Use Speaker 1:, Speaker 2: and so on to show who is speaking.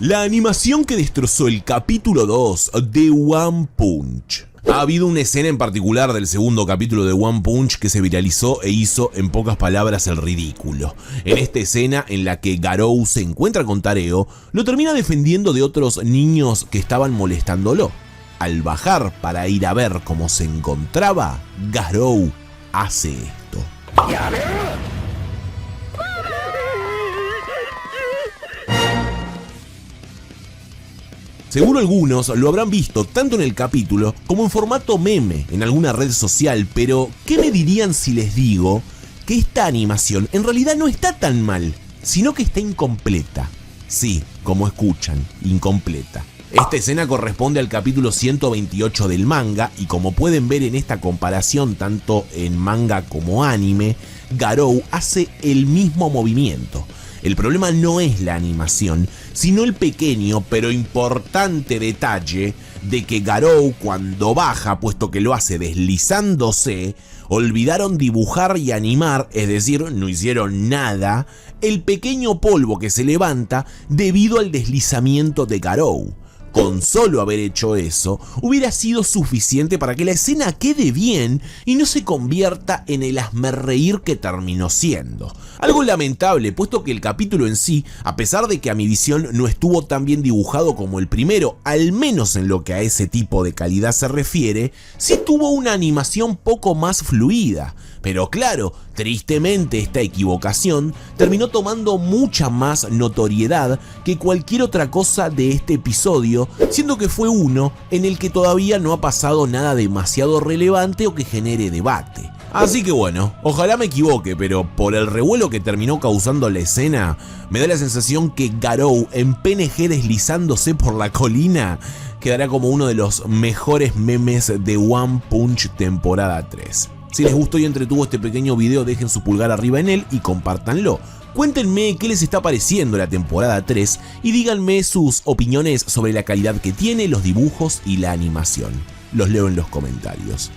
Speaker 1: La animación que destrozó el capítulo 2 de One Punch. Ha habido una escena en particular del segundo capítulo de One Punch que se viralizó e hizo en pocas palabras el ridículo. En esta escena en la que Garou se encuentra con Tareo, lo termina defendiendo de otros niños que estaban molestándolo. Al bajar para ir a ver cómo se encontraba, Garou hace esto. Seguro algunos lo habrán visto tanto en el capítulo como en formato meme en alguna red social, pero ¿qué me dirían si les digo que esta animación en realidad no está tan mal, sino que está incompleta? Sí, como escuchan, incompleta. Esta escena corresponde al capítulo 128 del manga y como pueden ver en esta comparación tanto en manga como anime, Garou hace el mismo movimiento. El problema no es la animación, sino el pequeño pero importante detalle de que Garou cuando baja, puesto que lo hace deslizándose, olvidaron dibujar y animar, es decir, no hicieron nada, el pequeño polvo que se levanta debido al deslizamiento de Garou. Con solo haber hecho eso, hubiera sido suficiente para que la escena quede bien y no se convierta en el hazmerreír que terminó siendo. Algo lamentable, puesto que el capítulo en sí, a pesar de que a mi visión no estuvo tan bien dibujado como el primero, al menos en lo que a ese tipo de calidad se refiere, sí tuvo una animación poco más fluida. Pero claro, tristemente esta equivocación terminó tomando mucha más notoriedad que cualquier otra cosa de este episodio, siendo que fue uno en el que todavía no ha pasado nada demasiado relevante o que genere debate. Así que bueno, ojalá me equivoque, pero por el revuelo que terminó causando la escena, me da la sensación que Garou en PNG deslizándose por la colina quedará como uno de los mejores memes de One Punch temporada 3. Si les gustó y entretuvo este pequeño video, dejen su pulgar arriba en él y compártanlo. Cuéntenme qué les está pareciendo la temporada 3 y díganme sus opiniones sobre la calidad que tiene, los dibujos y la animación. Los leo en los comentarios.